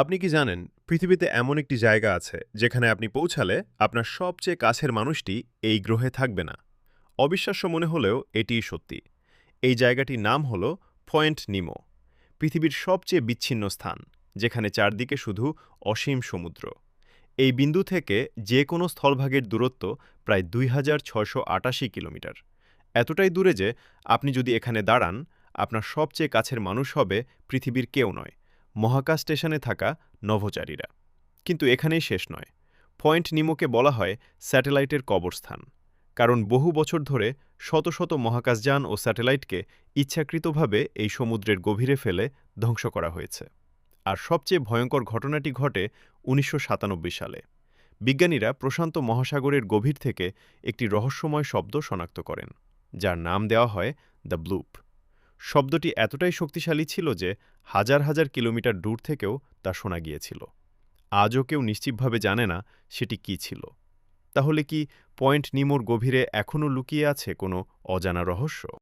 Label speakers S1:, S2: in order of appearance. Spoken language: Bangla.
S1: আপনি কি জানেন পৃথিবীতে এমন একটি জায়গা আছে যেখানে আপনি পৌঁছালে আপনার সবচেয়ে কাছের মানুষটি এই গ্রহে থাকবে না? অবিশ্বাস্য মনে হলেও এটিই সত্যি। এই জায়গাটির নাম হল পয়েন্ট নিমো। পৃথিবীর সবচেয়ে বিচ্ছিন্ন স্থান, যেখানে চারদিকে শুধু অসীম সমুদ্র। এই বিন্দু থেকে যে কোনো স্থলভাগের দূরত্ব প্রায় ২,৬৮৮ কিলোমিটার। এতটাই দূরে যে আপনি যদি এখানে দাঁড়ান, আপনার সবচেয়ে কাছের মানুষ হবে পৃথিবীর কেউ নয়, মহাকাশ স্টেশনে থাকা নভোচারীরা। কিন্তু এখানেই শেষ নয়। পয়েন্ট নিমোকে বলা হয় স্যাটেলাইটের কবরস্থান, কারণ বহু বছর ধরে শত শত মহাকাশযান ও স্যাটেলাইটকে ইচ্ছাকৃতভাবে এই সমুদ্রের গভীরে ফেলে ধ্বংস করা হয়েছে। আর সবচেয়ে ভয়ঙ্কর ঘটনাটি ঘটে ১৯৯৭ সালে। বিজ্ঞানীরা প্রশান্ত মহাসাগরের গভীর থেকে একটি রহস্যময় শব্দ শনাক্ত করেন, যার নাম দেওয়া হয় দ্য ব্লুপ। শব্দটি এতটাই শক্তিশালী ছিল যে হাজার হাজার কিলোমিটার দূর থেকেও তা শোনা গিয়েছিল। আজও কেউ নিশ্চিতভাবে জানে না সেটি কী ছিল। তাহলে কি পয়েন্ট নিমোর গভীরে এখনও লুকিয়ে আছে কোনো অজানা রহস্য?